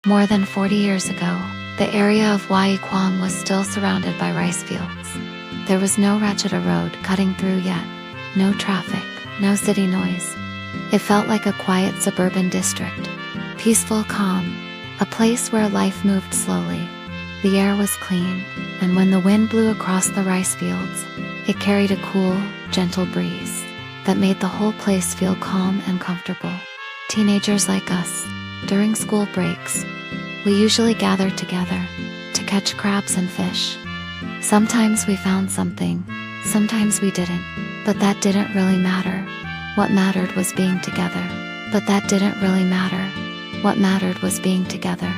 More than 40 years ago, the area of Huai Khwang was still surrounded by rice fields. There was no Ratcheta road cutting through yet, no traffic, no city noise. It felt like a quiet suburban district, peaceful, calm, a place where life moved slowly. The air was clean, and when the wind blew across the rice fields, it carried a cool, gentle breeze that made the whole place feel calm and comfortable. Teenagers like us, during school breaks, we usually gathered together to catch crabs and fish. Sometimes we found something, sometimes we didn't, but that didn't really matter. What mattered was being together. But that didn't really matter. What mattered was being together,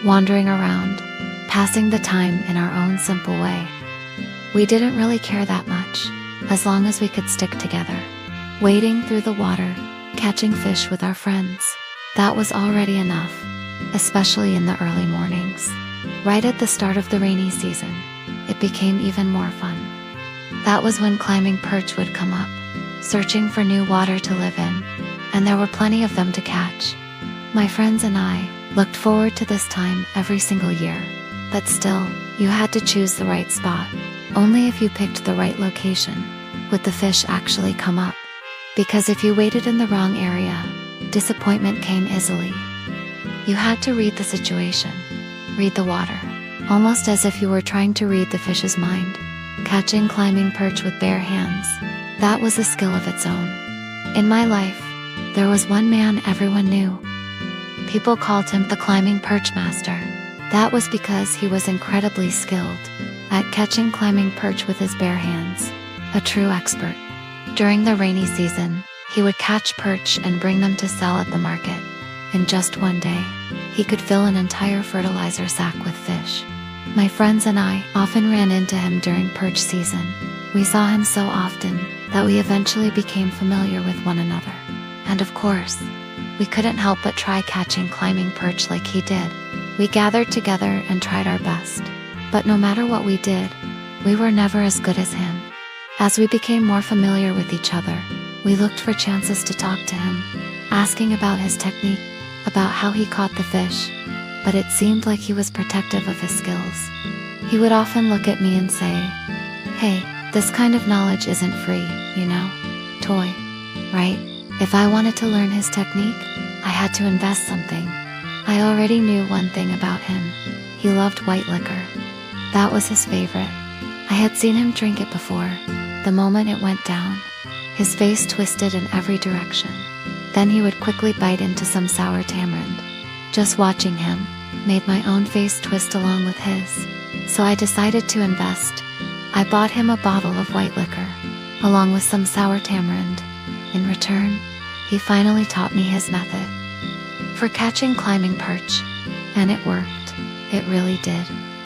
wandering around, passing the time in our own simple way. We didn't really care that much, as long as we could stick together. Wading through the water, catching fish with our friends. That was already enough, especially in the early mornings. Right at the start of the rainy season, it became even more fun. That was when climbing perch would come up, searching for new water to live in, and there were plenty of them to catch. My friends and I looked forward to this time every single year. But still, you had to choose the right spot. Only if you picked the right location would the fish actually come up. Because if you waited in the wrong area, disappointment came easily. You had to read the situation, read the water, almost as if you were trying to read the fish's mind. Catching climbing perch with bare hands, that was a skill of its own. In my life, there was one man everyone knew. People called him the climbing perch master. That was because he was incredibly skilled at catching climbing perch with his bare hands, a true expert. During the rainy season, he would catch perch and bring them to sell at the market. In just one day, he could fill an entire fertilizer sack with fish. My friends and I often ran into him during perch season. We saw him so often that we eventually became familiar with one another. And of course, we couldn't help but try catching climbing perch like he did. We gathered together and tried our best. But no matter what we did, we were never as good as him. As we became more familiar with each other, we looked for chances to talk to him, asking about his technique, about how he caught the fish. But it seemed like he was protective of his skills. He would often look at me and say, "Hey, this kind of knowledge isn't free, you know? Toy, right?" If I wanted to learn his technique, I had to invest something. I already knew one thing about him. He loved white liquor. That was his favorite. I had seen him drink it before. The moment it went down, his face twisted in every direction. Then he would quickly bite into some sour tamarind. Just watching him made my own face twist along with his. So I decided to invest. I bought him a bottle of white liquor, along with some sour tamarind. In return, he finally taught me his method for catching climbing perch. And it worked. It really did.